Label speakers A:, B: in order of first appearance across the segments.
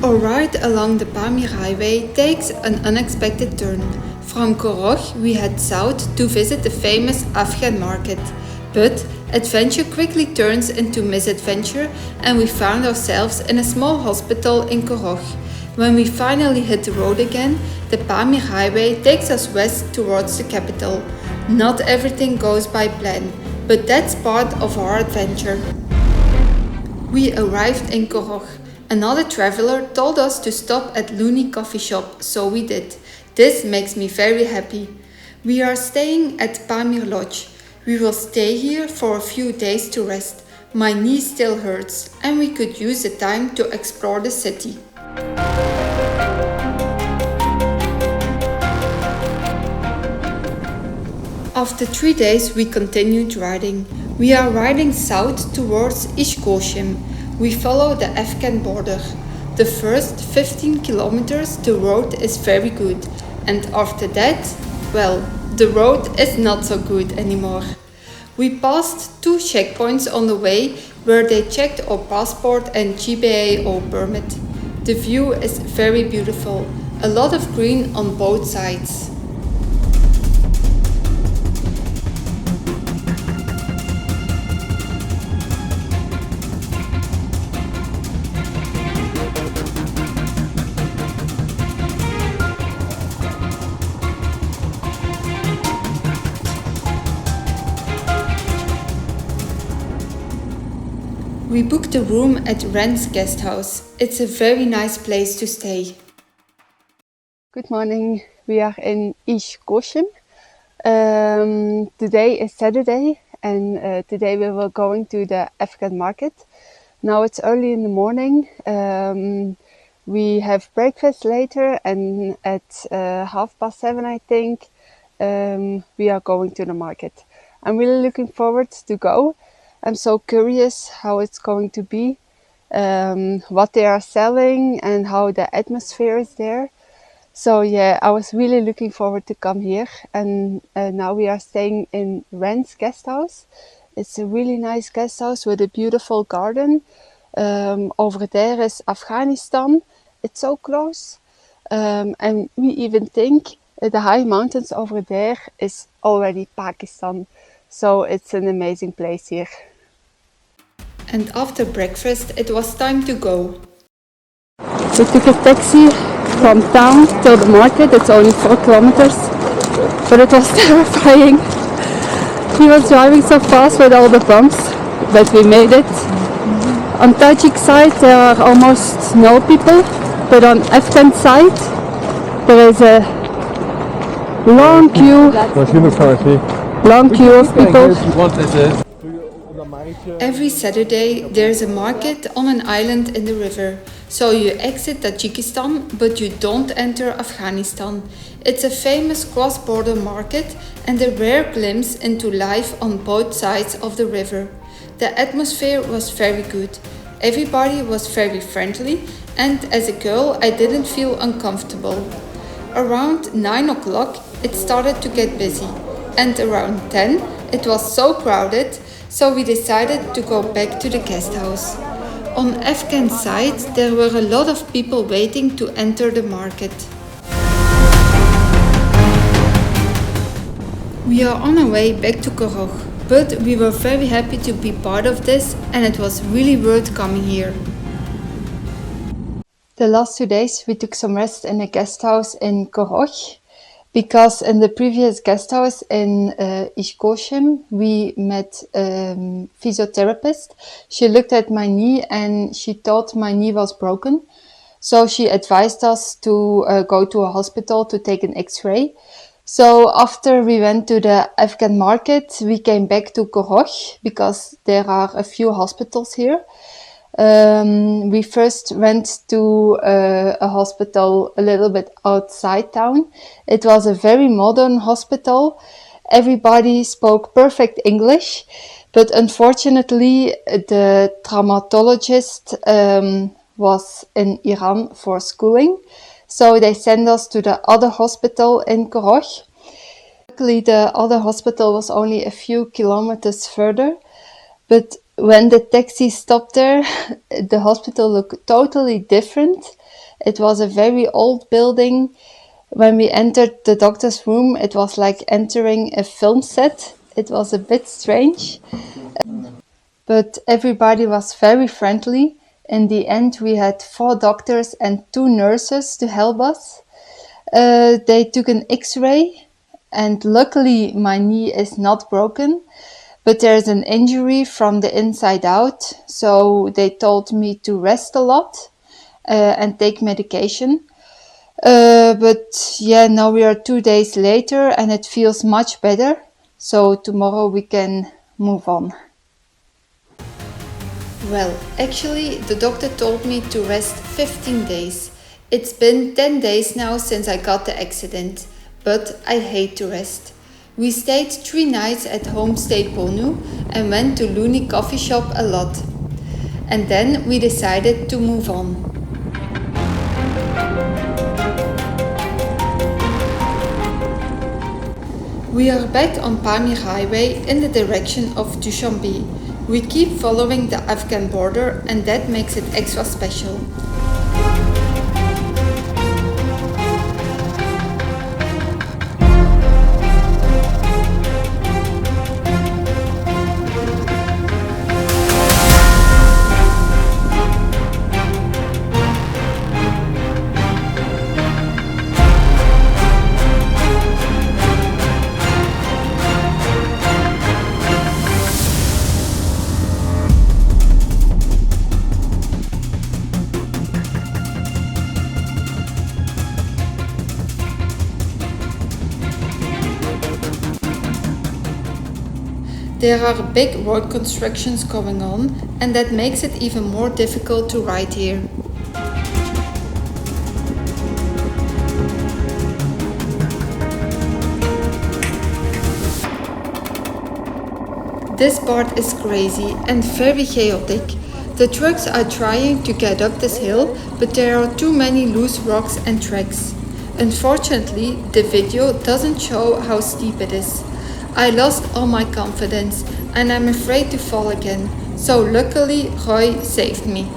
A: Our ride along the Pamir Highway takes an unexpected turn. From Khorugh we head south to visit the famous Afghan market. But adventure quickly turns into misadventure and we found ourselves in a small hospital in Khorugh. When we finally hit the road again, the Pamir Highway takes us west towards the capital. Not everything goes by plan, but that's part of our adventure. We arrived in Khorugh. Another traveler told us to stop at Looney coffee shop, so we did. This makes me very happy. We are staying at Pamir Lodge. We will stay here for a few days to rest. My knee still hurts and we could use the time to explore the city. After 3 days we continued riding. We are riding south towards Ishkoshim. We follow the Afghan border. The first 15 kilometers the road is very good, and after that, well, the road is not so good anymore. We passed 2 checkpoints on the way where they checked our passport and GBAO permit. The view is very beautiful, a lot of green on both sides. We booked a room at Rens guest house. It's a very nice place to stay.
B: Good morning. We are in Ishkoshim. Today is Saturday and today we were going to the Afghan market. Now it's early in the morning. We have breakfast later and at 7:30 I think we are going to the market. I'm really looking forward to go. I'm so curious how it's going to be, what they are selling and how the atmosphere is there. So yeah, I was really looking forward to come here, and now we are staying in Rens guest house. It's a really nice guest house with a beautiful garden. Over there is Afghanistan. It's so close, and we even think the high mountains over there is already Pakistan. So it's an amazing place here.
A: And after breakfast it was time to go.
B: We took a taxi from town till the market. It's only 4 kilometers, but it was terrifying. He was driving so fast with all the bumps, but we made it. On Tajik side there are almost no people, but on Afghan side there is a long queue of people.
A: Every Saturday there's a market on an island in the river. So you exit Tajikistan but you don't enter Afghanistan. It's a famous cross-border market and a rare glimpse into life on both sides of the river. The atmosphere was very good. Everybody was very friendly and as a girl I didn't feel uncomfortable. Around 9 o'clock it started to get busy and around 10 it was so crowded, so we decided to go back to the guest house. On Afghan side there were a lot of people waiting to enter the market. We are on our way back to Khorugh, but we were very happy to be part of this and it was really worth coming here.
B: The last 2 days we took some rest in a guest house in Khorugh, because in the previous guest house in Ishkoshim we met a physiotherapist. She looked at my knee and she thought my knee was broken. So she advised us to go to a hospital to take an x-ray. So after we went to the Afghan market, we came back to Khorugh because there are a few hospitals here. We first went to a hospital a little bit outside town. It was a very modern hospital. Everybody spoke perfect English, but unfortunately the traumatologist was in Iran for schooling. So they sent us to the other hospital in Khorugh. Luckily the other hospital was only a few kilometers further, but when the taxi stopped there, the hospital looked totally different. It was a very old building. When we entered the doctor's room, it was like entering a film set. It was a bit strange, but everybody was very friendly. In the end, we had 4 doctors and 2 nurses to help us. They took an X-ray, and luckily my knee is not broken, but there's an injury from the inside out, so they told me to rest a lot and take medication. But yeah, now we are 2 days later and it feels much better, so tomorrow we can move on.
A: Well, actually, the doctor told me to rest 15 days. It's been 10 days now since I got the accident, but I hate to rest. We stayed 3 nights at Homestay Bonu and went to Looney coffee shop a lot. And then we decided to move on. We are back on Pamir Highway in the direction of Dushanbe. We keep following the Afghan border and that makes it extra special. There are big road constructions going on and that makes it even more difficult to ride here. This part is crazy and very chaotic. The trucks are trying to get up this hill, but there are too many loose rocks and tracks. Unfortunately, the video doesn't show how steep it is. I lost all my confidence and I'm afraid to fall again, so luckily Roy saved me.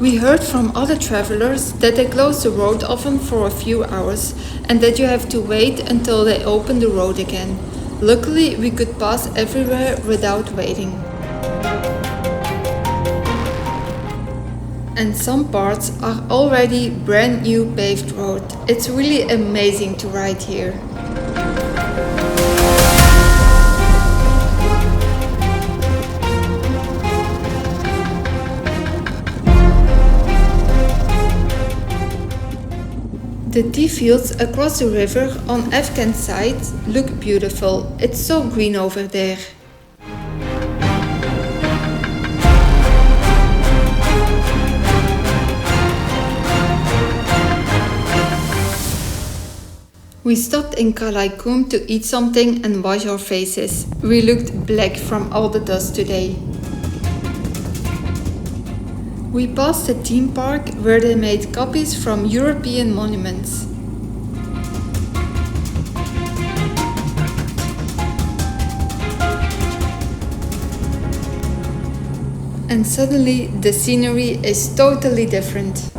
A: We heard from other travelers that they close the road often for a few hours and that you have to wait until they open the road again. Luckily, we could pass everywhere without waiting. And some parts are already brand new paved road. It's really amazing to ride here. The tea fields across the river on Afghan side look beautiful. It's so green over there. We stopped in Kalaikum to eat something and wash our faces. We looked black from all the dust today. We passed a theme park where they made copies from European monuments. And suddenly the scenery is totally different.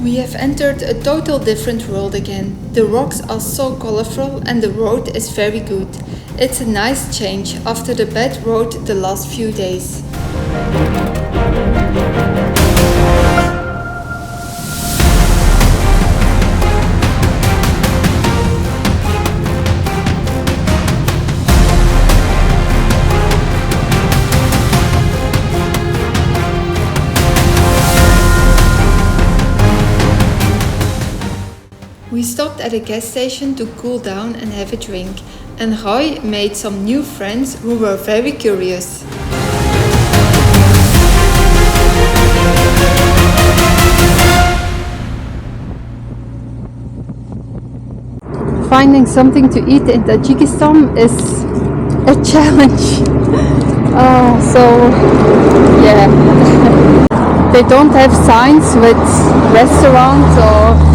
A: We have entered a total different world again. The rocks are so colorful and the road is very good. It's a nice change after the bad road the last few days. We stopped at a gas station to cool down and have a drink, and Roy made some new friends who were very curious.
B: Finding something to eat in Tajikistan is a challenge. They don't have signs with restaurants or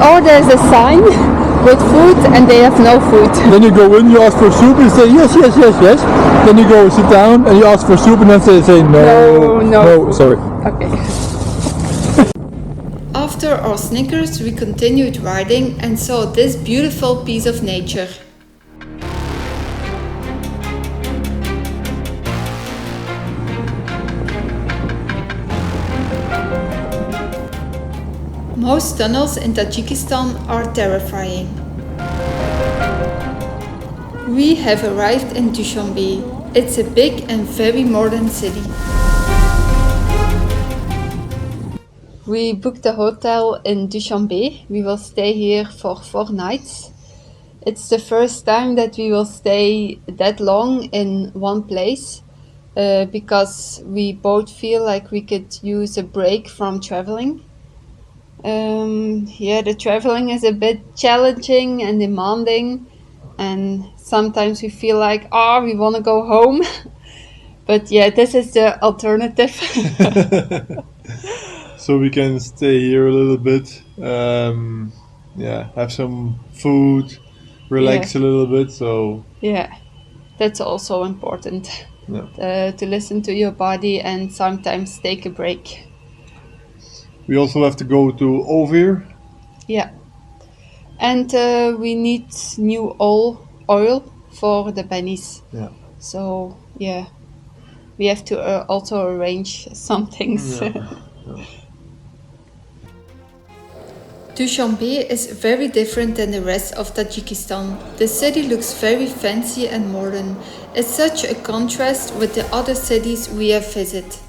B: or there's a sign with food and they have no food.
C: Then you go in, you ask for soup and say yes. Then you go sit down and you ask for soup and then they say no, sorry.
B: Okay.
A: After our Snickers, we continued riding and saw this beautiful piece of nature. Most tunnels in Tajikistan are terrifying. We have arrived in Dushanbe. It's a big and very modern city.
B: We booked a hotel in Dushanbe. We will stay here for 4 nights. It's the first time that we will stay that long in one place because we both feel like we could use a break from traveling. The traveling is a bit challenging and demanding, and sometimes we feel like, we want to go home. But this is the alternative.
C: So we can stay here a little bit, have some food, relax a little bit. So
B: that's also important, to listen to your body and sometimes take a break.
C: We also have to go to OVIR.
B: Yeah, and we need new oil for the bunnies.
C: Yeah.
B: So we have to also arrange some things.
A: Dushanbe is very different than the rest of Tajikistan. The city looks very fancy and modern. It's such a contrast with the other cities we have visited.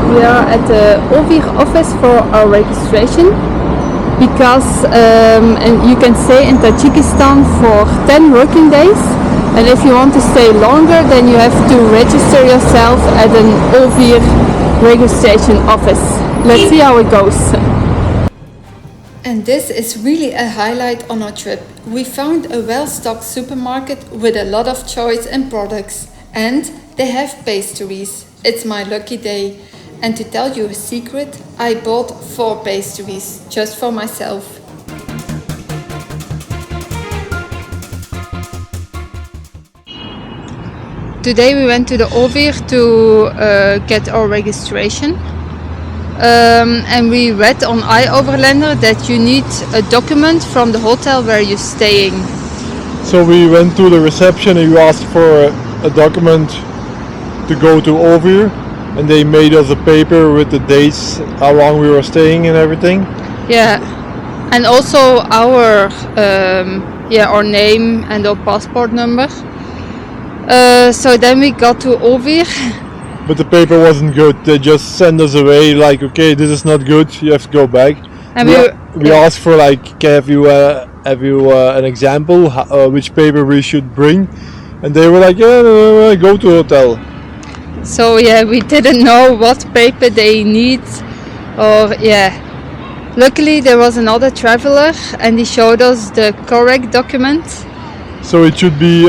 B: We are at the OVIR office for our registration because and you can stay in Tajikistan for 10 working days, and if you want to stay longer then you have to register yourself at an OVIR registration office. Let's see how it goes.
A: And this is really a highlight on our trip. We found a well-stocked supermarket with a lot of choice and products, and they have pastries. It's my lucky day. And to tell you a secret, I bought 4 pastries just for myself.
B: Today we went to the OVIR to get our registration. And we read on Overlanding that you need a document from the hotel where you're staying.
C: So we went to the reception and you asked for a document to go to OVIR. And they made us a paper with the dates, how long we were staying and everything.
B: Yeah, and also our name and our passport number. So then we got to OVIR.
C: But the paper wasn't good. They just sent us away like, okay, this is not good. You have to go back. And we asked for like, have you an example which paper we should bring? And they were like, go to hotel.
B: So we didn't know what paper they need, Luckily there was another traveler and he showed us the correct document.
C: So it should be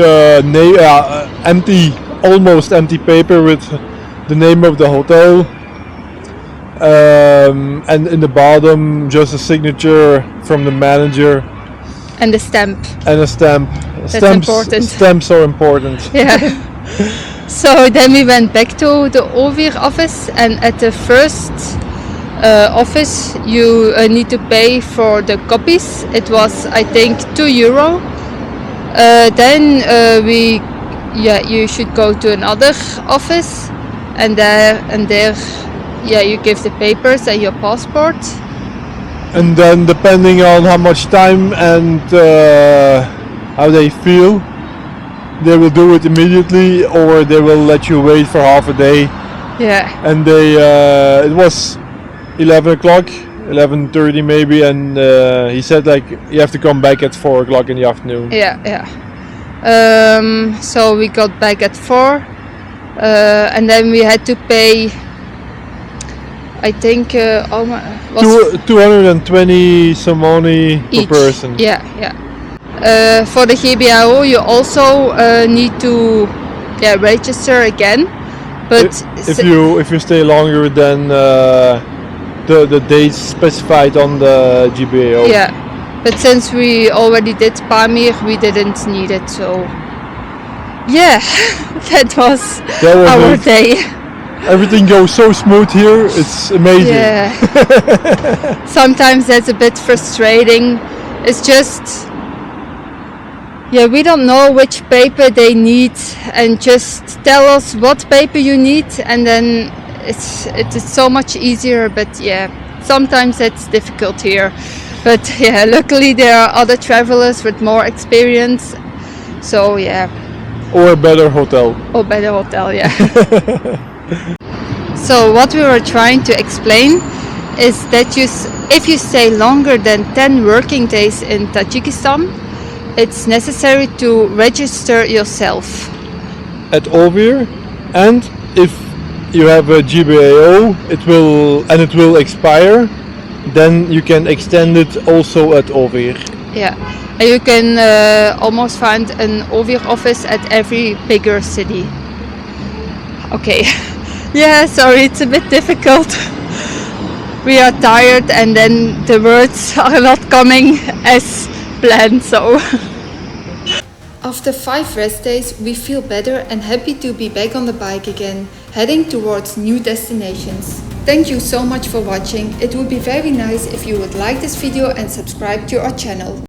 C: empty, almost empty paper with the name of the hotel, and in the bottom just a signature from the manager.
B: And a stamp.
C: And a stamp.
B: That's important.
C: Stamps are important.
B: Yeah. So then we went back to the OVIR office, and at the first office you need to pay for the copies. It was, I think, €2. Then you should go to another office, and there you give the papers and your passport.
C: And then depending on how much time and how they feel, they will do it immediately, or they will let you wait for half a day.
B: Yeah.
C: And they it was 11 o'clock, 11:30 maybe, and he said like you have to come back at 4 o'clock in the afternoon.
B: Yeah. So we got back at 4, and then we had to pay, I think,
C: 220 some money
B: each.
C: per person.
B: Yeah. For the GBAO, you also need to register again. But
C: if you stay longer than the dates specified on the GBAO.
B: Yeah, but since we already did Pamir, we didn't need it. So yeah, that was our day.
C: Everything goes so smooth here, it's amazing.
B: Yeah. Sometimes that's a bit frustrating. It's just, we don't know which paper they need, and just tell us what paper you need, and then it is so much easier. But sometimes it's difficult here. But luckily there are other travelers with more experience. So
C: Or a better hotel.
B: Yeah. So what we were trying to explain is that if you stay longer than 10 working days in Tajikistan, it's necessary to register yourself
C: at OVIR, and if you have a GBAO, it will expire, then you can extend it also at OVIR.
B: Yeah, and you can almost find an OVIR office at every bigger city. Okay. Sorry, it's a bit difficult. We are tired, and then the words are not coming as planned, so.
A: After 5 rest days, we feel better and happy to be back on the bike again, heading towards new destinations. Thank you so much for watching. It would be very nice if you would like this video and subscribe to our channel.